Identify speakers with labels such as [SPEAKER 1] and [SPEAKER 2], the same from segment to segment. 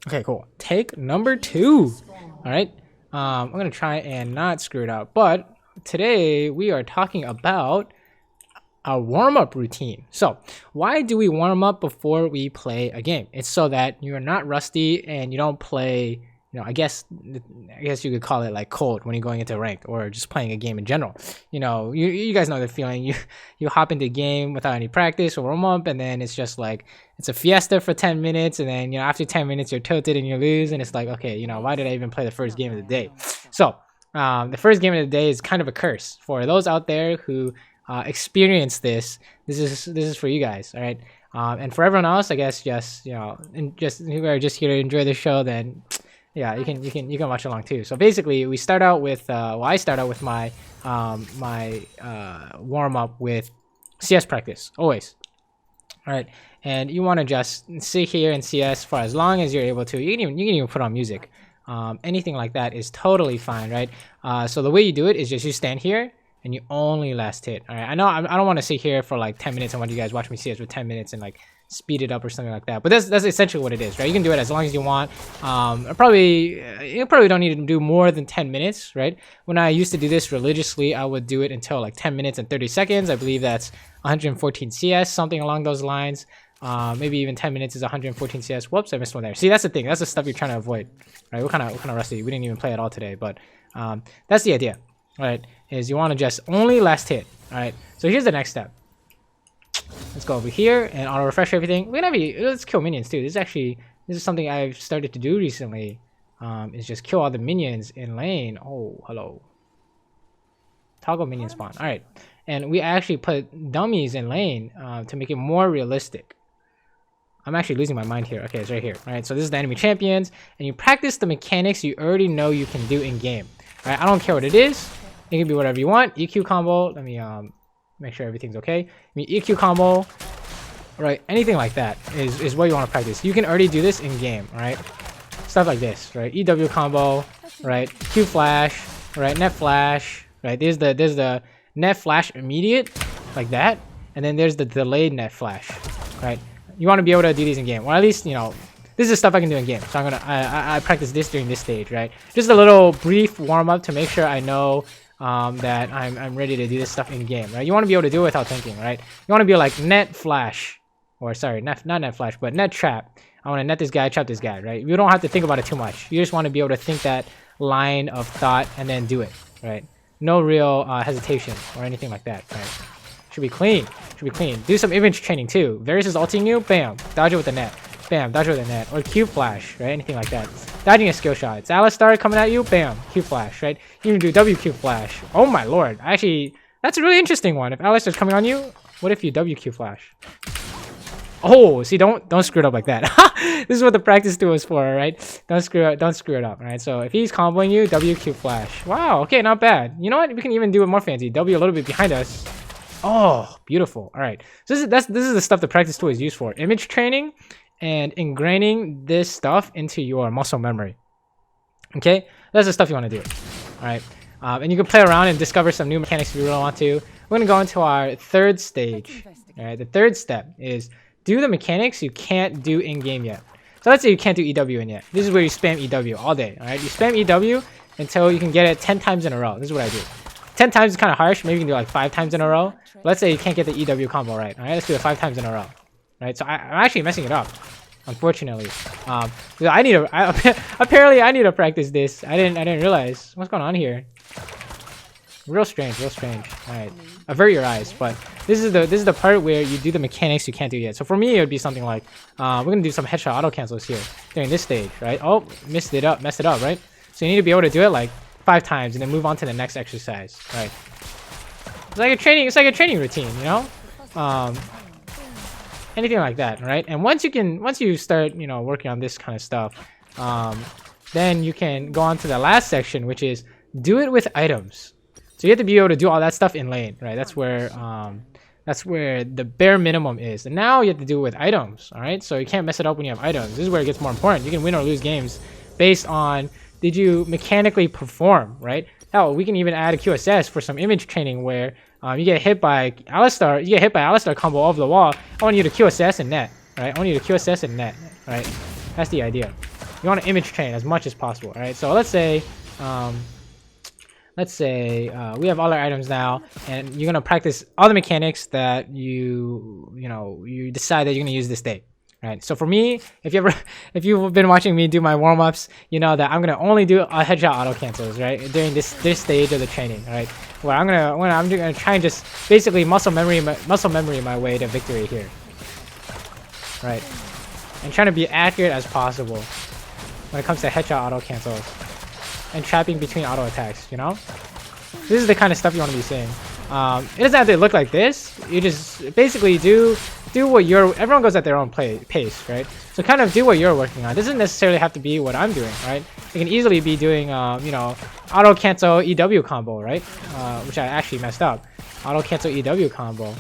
[SPEAKER 1] Okay, cool. Take number 2. All right. I'm gonna try and not screw it up, but today we are talking about a warm-up routine. So why do we warm up before we play a game? It's so that you're not rusty and you don't play, I guess you could call it like cold when you're going into ranked or just playing a game in general. You guys know the feeling. You hop into a game without any practice or warm up, and then it's just like it's a fiesta for 10 minutes, and then after 10 minutes you're tilted and you lose, and it's like, okay, why did I even play the first game of the day? So the first game of the day is kind of a curse for those out there who experience this. This is for you guys, all right? And for everyone else, I guess just just who are just here to enjoy the show, then yeah, you can watch along too. So basically, we start out with I start out with my warm up with CS practice always. All right, and you want to just sit here in CS for as long as you're able to. You can even put on music. Anything like that is totally fine, right? So the way you do it is just you stand here and you only last hit. All right, I know I don't want to sit here for like 10 minutes and want you guys watch me CS for 10 minutes and like speed it up or something like that, but that's essentially what it is, right? You can do it as long as you want. You probably don't need to do more than 10 minutes, right? When I used to do this religiously, I would do it until like 10 minutes and 30 seconds. I believe that's 114 CS, something along those lines. Maybe even 10 minutes is 114 CS. Whoops, I missed one there. See, that's the thing. That's the stuff you're trying to avoid, right? What kind of rusty? We didn't even play at all today, but that's the idea, right? Is you want to just only last hit. All right, so here's the next step. Let's go over here and auto refresh everything. Let's kill minions too. This is something I've started to do recently. Is just kill all the minions in lane. Oh, hello. Toggle minion spawn. All right, and we actually put dummies in lane to make it more realistic. I'm actually losing my mind here. Okay, it's right here. All right, so this is the enemy champions, and you practice the mechanics you already know you can do in game. All right, I don't care what it is. It can be whatever you want. EQ combo. Let me make sure everything's okay. EQ combo, right? Anything like that is what you want to practice. You can already do this in game, right? Stuff like this, right? EW combo, right? Q flash, right? Net flash, right? There's the net flash immediate, like that, and then there's the delayed net flash, right? You want to be able to do these in game, or at least this is stuff I can do in game. So I practice this during this stage, right? Just a little brief warm up to make sure I know that I'm ready to do this stuff in game, right? You want to be able to do it without thinking, right? You want to be like net flash, or sorry, not net flash, but net trap. I want to net this guy, trap this guy, right? You don't have to think about it too much. You just want to be able to think that line of thought and then do it, right? No real hesitation or anything like that, right? Should be clean. Should be clean. Do some image training too. Varus is ulting you, bam, dodge it with the net. Bam, dodge it with the net. Or Q flash, right? Anything like that. Dodging a skill shot. It's Alistar coming at you, bam, Q flash, right? You can do WQ flash. Oh my lord. Actually, that's a really interesting one. If Alistar's coming on you, what if you WQ flash? Oh, see, don't screw it up like that. This is what the practice tool is for, right? Don't screw it up, right? So if he's comboing you, WQ flash. Wow, okay, not bad. You know what? We can even do it more fancy. W a little bit behind us. Oh, beautiful. All right. So this is the stuff the practice tool is used for. Image training and ingraining this stuff into your muscle memory. Okay, that's the stuff you want to do. All right, and you can play around and discover some new mechanics if you really want to. We're gonna go into our third stage. All right, the third step is do the mechanics you can't do in game yet. So let's say you can't do EW in yet. This is where you spam EW all day. All right, you spam EW until you can get it 10 times in a row. This is what I do. 10 times is kind of harsh. Maybe you can do like 5 times in a row. Let's say you can't get the EW combo right. All right, let's do it 5 times in a row. Right, so I'm actually messing it up, unfortunately. Apparently I need to practice this. I didn't realize what's going on here. Real strange. All right, avert your eyes. But this is the part where you do the mechanics you can't do yet. So for me, it would be something like we're gonna do some headshot auto cancels here during this stage, right? Oh, messed it up, right? So you need to be able to do it like 5 times and then move on to the next exercise, right? It's like a training routine, anything like that, right? And once you start working on this kind of stuff, then you can go on to the last section, which is do it with items. So you have to be able to do all that stuff in lane, right? That's where the bare minimum is. And now you have to do it with items, all right? So you can't mess it up when you have items. This is where it gets more important. You can win or lose games based on did you mechanically perform, right? Hell, we can even add a QSS for some image training where you get hit by Alistar combo over the wall. I want you to QSS and net, right? I want you to QSS and net, right? That's the idea. You want to image train as much as possible. All right. So let's say we have all our items now, and you're gonna practice all the mechanics that you decide that you're gonna use this day. Right. So for me, if you've been watching me do my warm-ups, you know that I'm gonna only do a headshot auto cancels, right, during this stage of the training, right? Where I'm gonna try and just basically muscle memory my way to victory here, right? And trying to be accurate as possible when it comes to headshot auto cancels and trapping between auto attacks. You know, this is the kind of stuff you want to be seeing. It doesn't have to look like this. You just basically do what everyone goes at their own pace, right? So kind of do what you're working on. It doesn't necessarily have to be what I'm doing, right? You can easily be doing, auto cancel EW combo, right? Which I actually messed up. Auto cancel EW combo.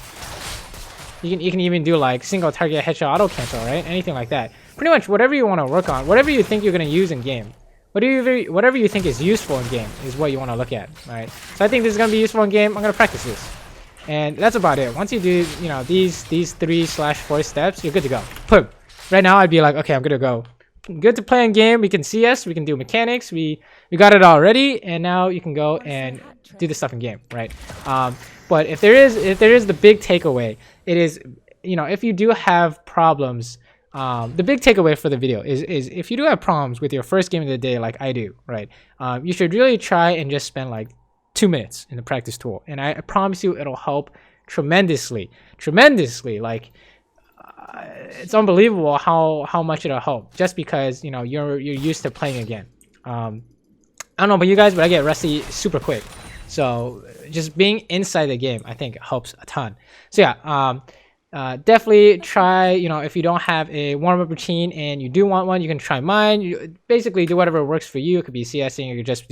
[SPEAKER 1] You can even do like single target headshot auto cancel, right? Anything like that. Pretty much whatever you want to work on, whatever you think you're gonna use in game. Whatever you think is useful in game is what you want to look at, right? So I think this is gonna be useful in game. I'm gonna practice this. And that's about it. Once you do, these 3/4 steps, you're good to go. Boom. Right now, I'd be like, okay, I'm good to go. Good to play in game. We can CS. We can do mechanics. We got it all ready, and now you can go and do the stuff in game, right? But if there is the big takeaway, it is, if you do have problems, the big takeaway for the video is if you do have problems with your first game of the day, like I do, right? You should really try and just spend like 2 minutes in the practice tool, and I promise you it'll help tremendously. Like it's unbelievable how much it'll help, just because you're used to playing again. I don't know about you guys, but I get rusty super quick, so just being inside the game I think helps a ton. So yeah, definitely try, if you don't have a warm-up routine and you do want one, you can try mine. You basically do whatever works for you. It could be CSing, or you could just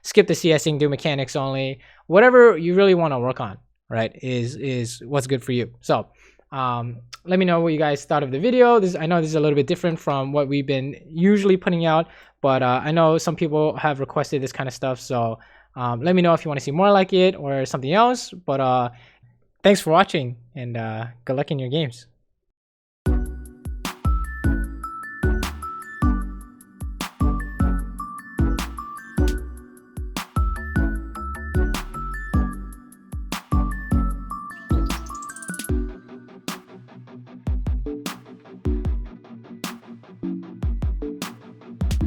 [SPEAKER 1] skip the CSing, do mechanics only. Whatever you really want to work on, right, is what's good for you. So let me know what you guys thought of the video. I know this is a little bit different from what we've been usually putting out, but I know some people have requested this kind of stuff, so let me know if you want to see more like it or something else. But thanks for watching, and good luck in your games.